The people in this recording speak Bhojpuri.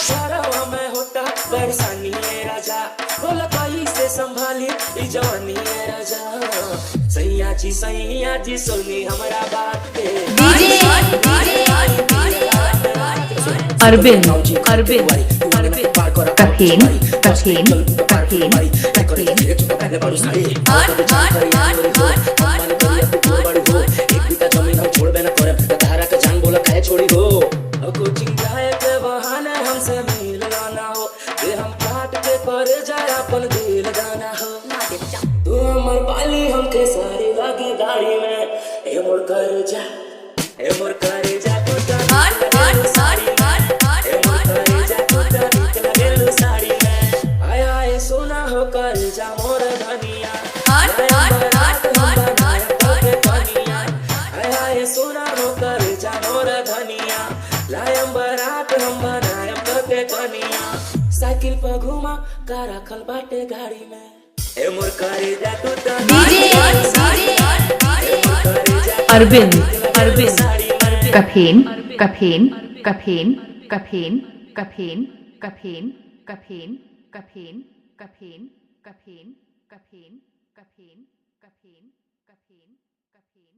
शहरवा में होता परेशानी है राजा, बोला कहीं से संभाली ई जवानी है राजा। सैया जी सुनी हमारा बात पे। अरविंद अरविंद कठिन कठिन कठिन छोड़ी हो कोचिंग जाए के बहाने हमसे मिल जाना हो, दे हम काट के पर जाए अपन दिल जाना हो। तू हमर पाली हमके सारी लागे गाड़ी में, ए मोर कर जा ए मोर कर जा तू साड़ी साड़ी में आया है सोना हो कर जा मोर धनिया, आया है सोना हो कर जा मोर धनिया, लायम बरात हम बनायम के कनिया। साइकिल पर घुमा का रखल बाटे गाड़ी में, ए मोर करे जा तू अरविंद अरविंद कठिन कठिन कठिन कठिन कठिन कठिन कठिन कठिन कठिन कठिन कठिन कठिन कठिन कठिन कठिन